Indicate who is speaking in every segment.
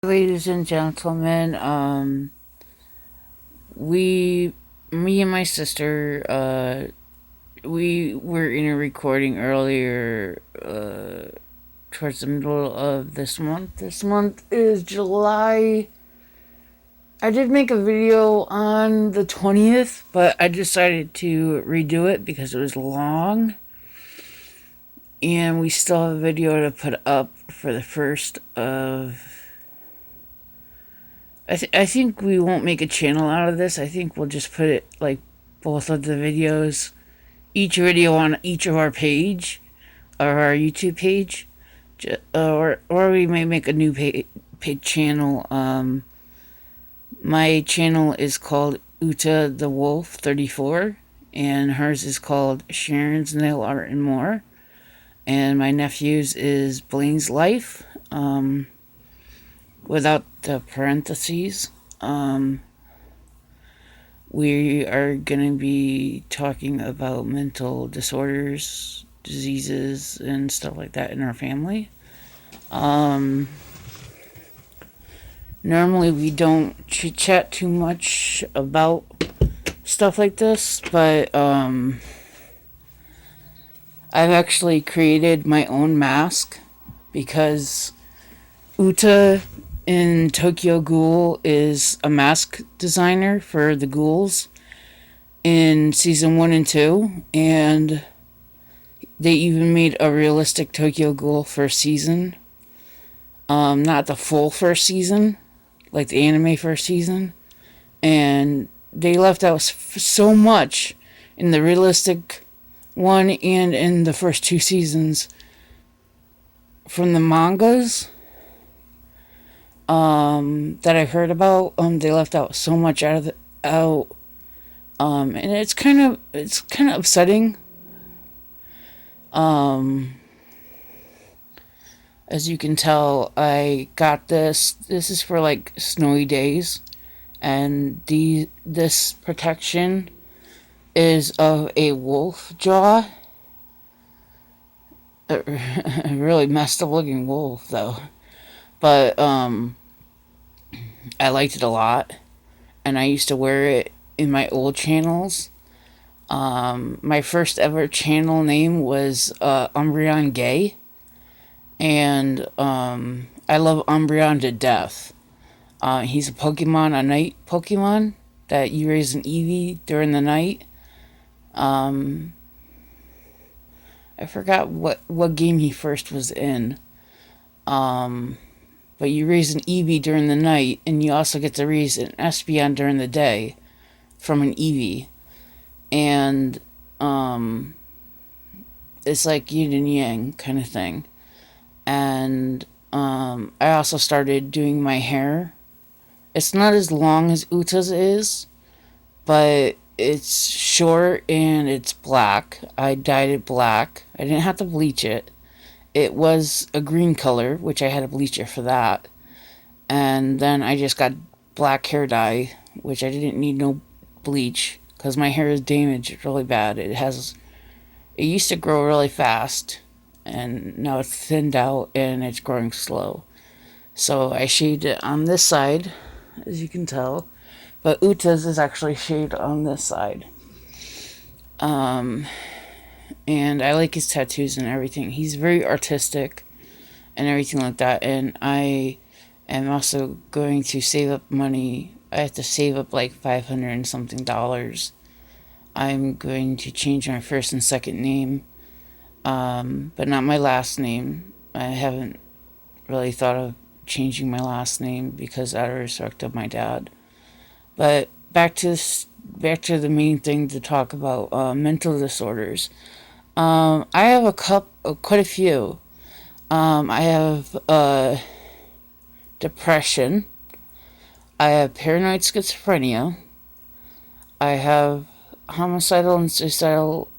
Speaker 1: Ladies and gentlemen, me and my sister, we were in a recording earlier, towards the middle of this month. This month is July. I did make a video on the 20th, but I decided to redo it because it was long. And we still have a video to put up for the first of I think we won't make a channel out of this. I think we'll just put it like both of the videos, each video on each of our page, or our YouTube page, or we may make a new page channel. My channel is called Uta the Wolf 34, and hers is called Sharon's Nail Art and More, and my nephew's is Blaine's Life. Without the parentheses. We are going to be talking about mental disorders, diseases, and stuff like that in our family. Normally, we don't chit chat too much about stuff like this, but I've actually created my own mask because Uta in Tokyo Ghoul is a mask designer for the ghouls in season 1 and 2, and they even made a realistic Tokyo Ghoul first season. Not the full first season, like the anime first season. And they left out so much in the realistic one and in the first 2 seasons from the mangas that I heard about. They left out so much out, and it's kind of upsetting. As you can tell, I got this. This is for like snowy days, and this protection is of a wolf jaw. A really messed up looking wolf, though. But I liked it a lot, and I used to wear it in my old channels. My first ever channel name was Umbreon Gay, and I love Umbreon to death. He's a Pokemon, a night Pokemon that you raise an Eevee during the night. I forgot what game he first was in. But you raise an Eevee during the night, and you also get to raise an Espeon during the day from an Eevee. And it's like yin and yang kind of thing. And I also started doing my hair. It's not as long as Uta's is, but it's short and it's black. I dyed it black. I didn't have to bleach it. It was a green color, which I had a bleacher for that. And then I just got black hair dye, which I didn't need no bleach because my hair is damaged really bad. It used to grow really fast, and now it's thinned out and it's growing slow. So I shaved it on this side, as you can tell, but Uta's is actually shaved on this side. And I like his tattoos and everything. He's very artistic and everything like that. And I am also going to save up money. I have to save up like $500 and something dollars. I'm going to change my first and second name, but not my last name. I haven't really thought of changing my last name because out of respect of my dad. But back to the main thing to talk about, mental disorders. I have quite a few. I have depression. I have paranoid schizophrenia. I have homicidal and suicidal.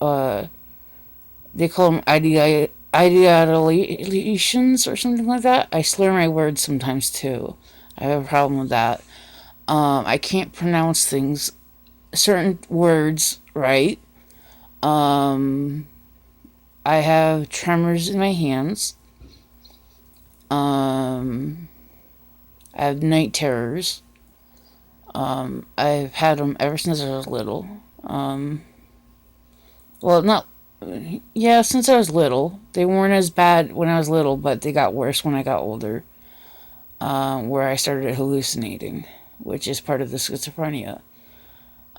Speaker 1: They call them ideations or something like that. I slur my words sometimes too. I have a problem with that. I can't pronounce certain words right. I have tremors in my hands. I have night terrors. I've had them ever since I was little. Well, not. Yeah, since I was little. They weren't as bad when I was little, but they got worse when I got older, where I started hallucinating, which is part of the schizophrenia.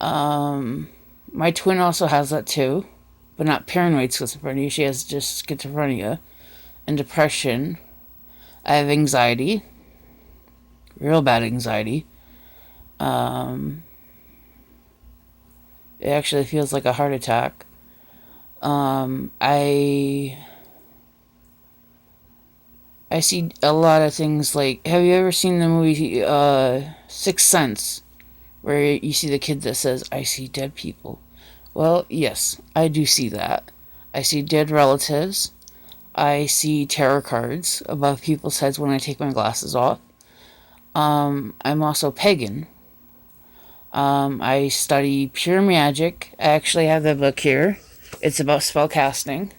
Speaker 1: My twin also has that too, but not paranoid schizophrenia. She has just schizophrenia and depression. I have anxiety, real bad anxiety. It actually feels like a heart attack. I see a lot of things like, have you ever seen the movie Sixth Sense, where you see the kid that says, "I see dead people"? Well, yes, I do see that. I see dead relatives. I see tarot cards above people's heads when I take my glasses off. I'm also pagan. I study pure magic. I actually have the book here. It's about spell casting.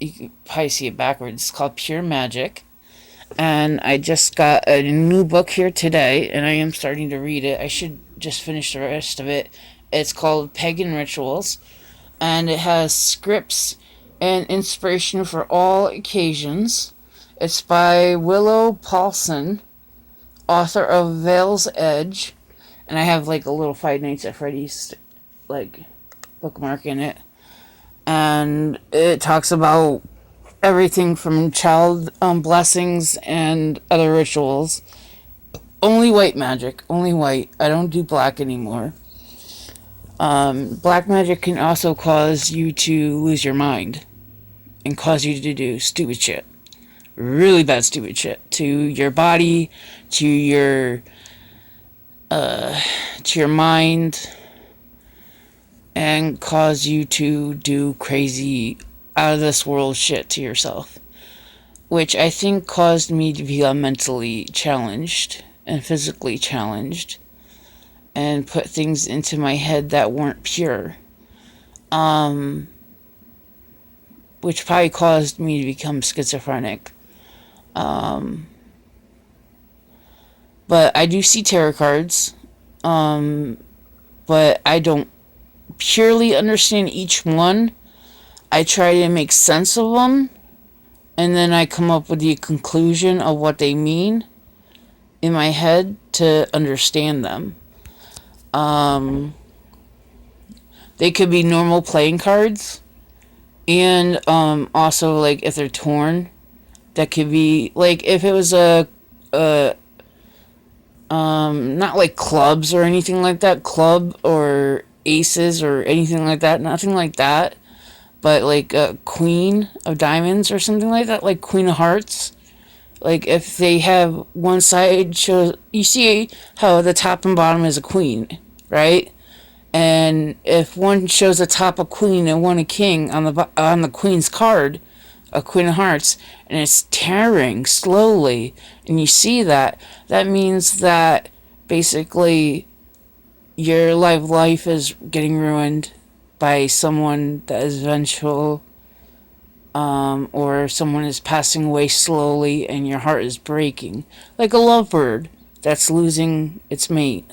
Speaker 1: You can probably see it backwards. It's called Pure Magic. And I just got a new book here today, and I am starting to read it. I should just finish the rest of it. It's called Pagan Rituals, and it has scripts and inspiration for all occasions. It's by Willow Paulson, author of Veil's Edge, and I have like a little Five Nights at Freddy's like bookmark in it, and it talks about everything from child blessings and other rituals. Only white magic, only white. I don't do black anymore. Black magic can also cause you to lose your mind and cause you to do stupid shit. Really bad stupid shit to your body, to your mind, and cause you to do crazy out of this world shit to yourself, which I think caused me to become mentally challenged and physically challenged and put things into my head that weren't pure, which probably caused me to become schizophrenic. But I do see tarot cards, but I don't purely understand each one. I try to make sense of them, and then I come up with the conclusion of what they mean in my head to understand them. They could be normal playing cards, and also like if they're torn, that could be like if it was not like clubs or anything like that, club or aces or anything like that, nothing like that, but like a queen of diamonds or something like that, like queen of hearts. Like if they have one side shows, you see how the top and bottom is a queen, right? And if one shows a top a queen and one a king on the queen's card, a queen of hearts, and it's tearing slowly, and you see that, that means that basically your life is getting ruined by someone that is vengeful, or someone is passing away slowly and your heart is breaking, like a lovebird that's losing its mate,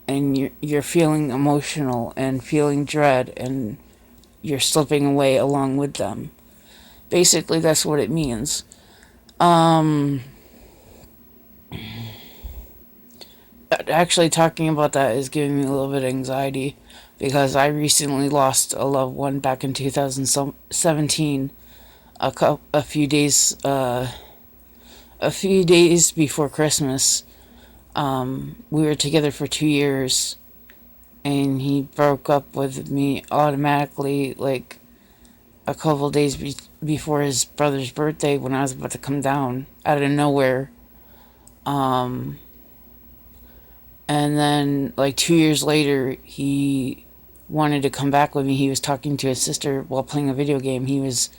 Speaker 1: and you're feeling emotional and feeling dread, and you're slipping away along with them. Basically, that's what it means. Actually, talking about that is giving me a little bit of anxiety because I recently lost a loved one back in 2017. A few days before Christmas. We were together for 2 years, and he broke up with me automatically, like a couple days before his brother's birthday when I was about to come down out of nowhere. And then, like 2 years later, he wanted to come back with me. He was talking to his sister while playing a video game. He was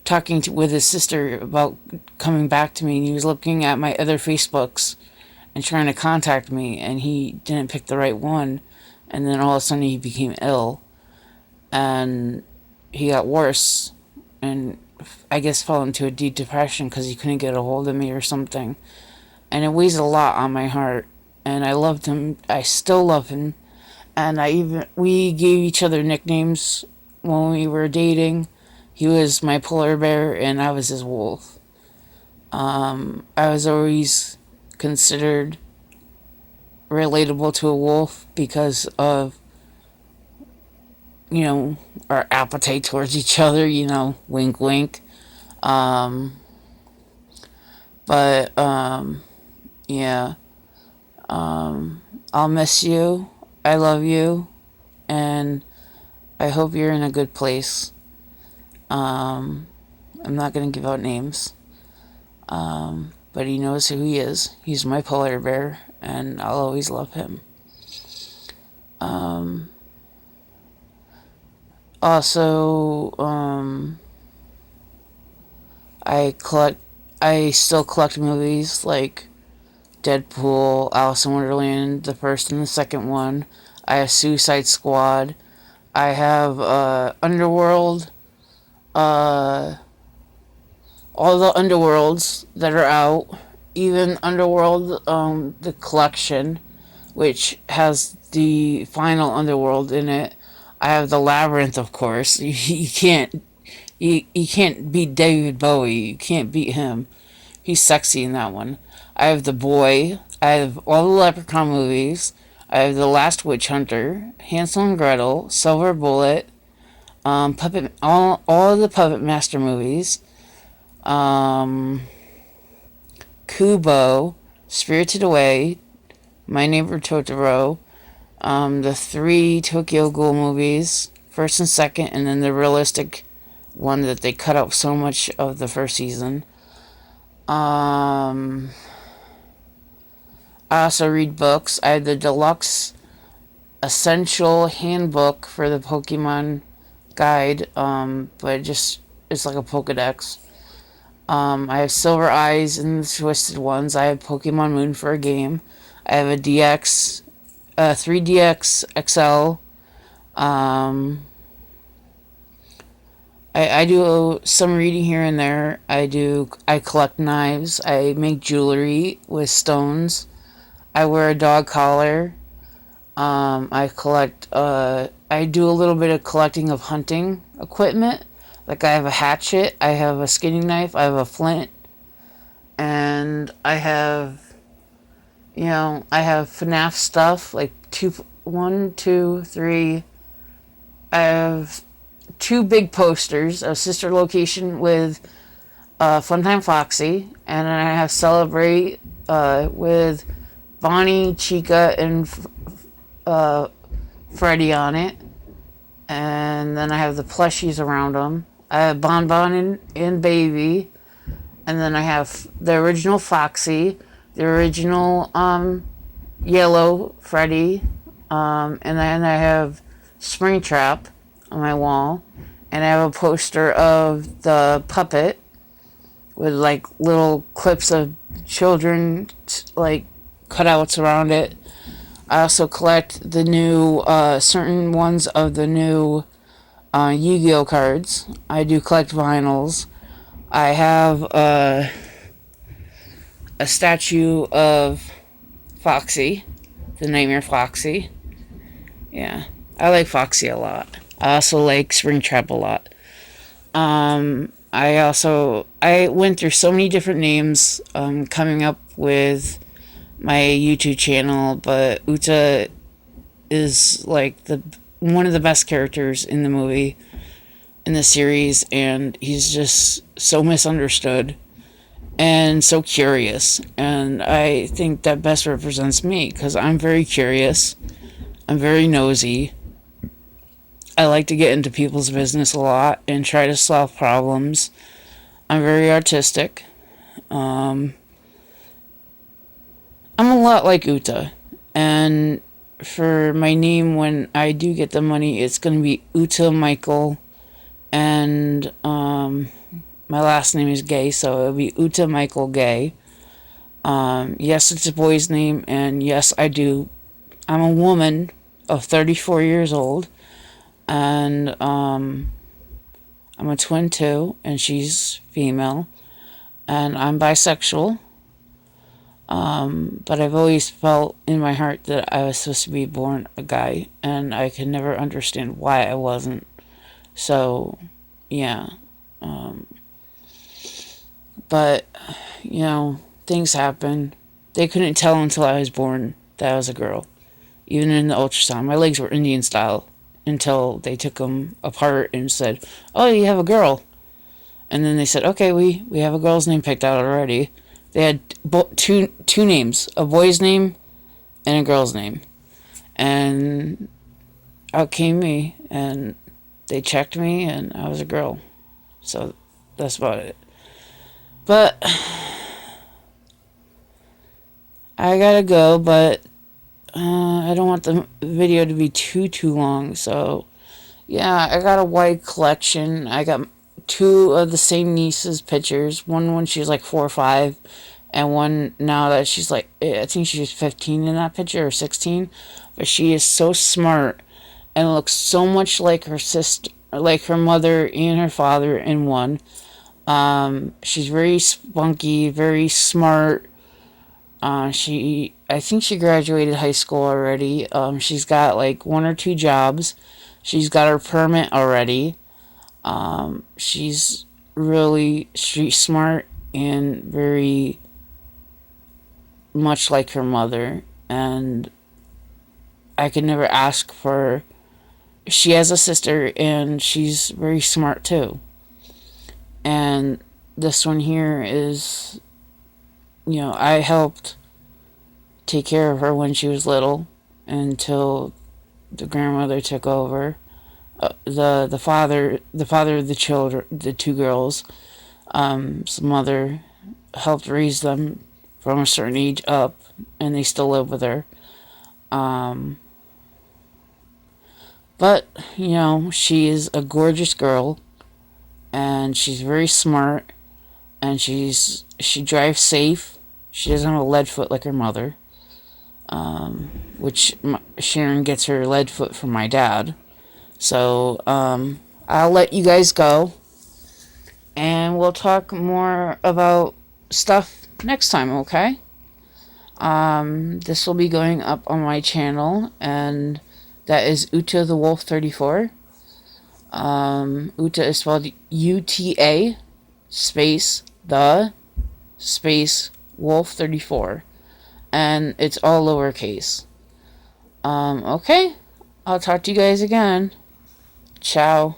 Speaker 1: talking with his sister about coming back to me, and he was looking at my other Facebooks and trying to contact me, and he didn't pick the right one. And then all of a sudden he became ill, and he got worse, and I guess, fell into a deep depression because he couldn't get a hold of me or something. And it weighs a lot on my heart. And I loved him. I still love him. And we gave each other nicknames when we were dating. He was my polar bear and I was his wolf. I was always considered relatable to a wolf because of, our appetite towards each other, wink, wink. Um, but, yeah, I'll miss you. I love you. And I hope you're in a good place. I'm not going to give out names. But he knows who he is. He's my polar bear, and I'll always love him. Also, I still collect movies like Deadpool, Alice in Wonderland, the first and the second one. I have Suicide Squad. I have Underworld, uh, all the Underworlds that are out, even Underworld, the collection, which has the final Underworld in it. I have the Labyrinth, of course. You can't beat David Bowie. You can't beat him. He's sexy in that one. I have The Boy. I have all the Leprechaun movies. I have The Last Witch Hunter, Hansel and Gretel, Silver Bullet, all the Puppet Master movies, um, Kubo, Spirited Away, My Neighbor Totoro, the three Tokyo Ghoul movies, first and second, and then the realistic one that they cut out so much of the first season. I also read books. I have the deluxe essential handbook for the Pokemon guide, but it's like a Pokedex. I have Silver Eyes and the Twisted Ones. I have Pokemon Moon for a game. I have a DX, 3DX XL. Um, I do some reading here and there. I collect knives. I make jewelry with stones. I wear a dog collar. I do a little bit of collecting of hunting equipment. Like I have a hatchet, I have a skinning knife, I have a flint, and I have FNAF stuff, like one, two, three. I have two big posters, a sister location with Funtime Foxy, and then I have Celebrate with Bonnie, Chica, and Freddy on it. And then I have the plushies around them. I have Bon Bon and Baby. And then I have the original Foxy, the original Yellow Freddy. And then I have Springtrap on my wall. And I have a poster of the puppet with like little clips of children, like cutouts around it. I also collect the new, certain ones of the new Yu-Gi-Oh cards. I do collect vinyls. I have a statue of Foxy, the Nightmare Foxy. Yeah, I like Foxy a lot. I also like Springtrap a lot. I went through so many different names coming up with my YouTube channel, but Uta is like the one of the best characters in the movie, in the series, and he's just so misunderstood and so curious. And I think that best represents me because I'm very curious. I'm very nosy. I like to get into people's business a lot and try to solve problems. I'm very artistic. I'm a lot like Uta. And for my name, when I do get the money, it's going to be Uta Michael. And my last name is Gay, so it'll be Uta Michael Gay. Yes, it's a boy's name, and yes, I do. I'm a woman of 34 years old, and I'm a twin too, and she's female, and I'm bisexual. But I've always felt in my heart that I was supposed to be born a guy, and I could never understand why I wasn't. So, yeah. But, things happen. They couldn't tell until I was born that I was a girl. Even in the ultrasound, my legs were Indian style until they took them apart and said, "Oh, you have a girl." And then they said, "Okay, we have a girl's name picked out already." They had two names, a boy's name and a girl's name. And out came me, and they checked me, and I was a girl. So that's about it. But I gotta go, but I don't want the video to be too long. So yeah, I got a wide collection. I got two of the same niece's pictures. One when she was like 4 or 5, and one now that she's like, I think she was 15 in that picture, or 16. But she is so smart and looks so much like her sister, like her mother and her father in one. She's very spunky, very smart. I think she graduated high school already. She's got like 1 or 2 jobs. She's got her permit already. She's really street smart and very much like her mother. And I could never ask for. She has a sister, and she's very smart too. And this one here is, I helped take care of her when she was little until the grandmother took over. The father of the children, the 2 girls, his mother helped raise them from a certain age up, and they still live with her. But she is a gorgeous girl, and she's very smart, and she drives safe. She doesn't have a lead foot like her mother, which Sharon gets her lead foot from my dad. So I'll let you guys go, and we'll talk more about stuff next time, okay? This will be going up on my channel, and that is Uta the Wolf 34. Uta is spelled UTA space the space Wolf 34, and it's all lowercase. Okay, I'll talk to you guys again. Ciao.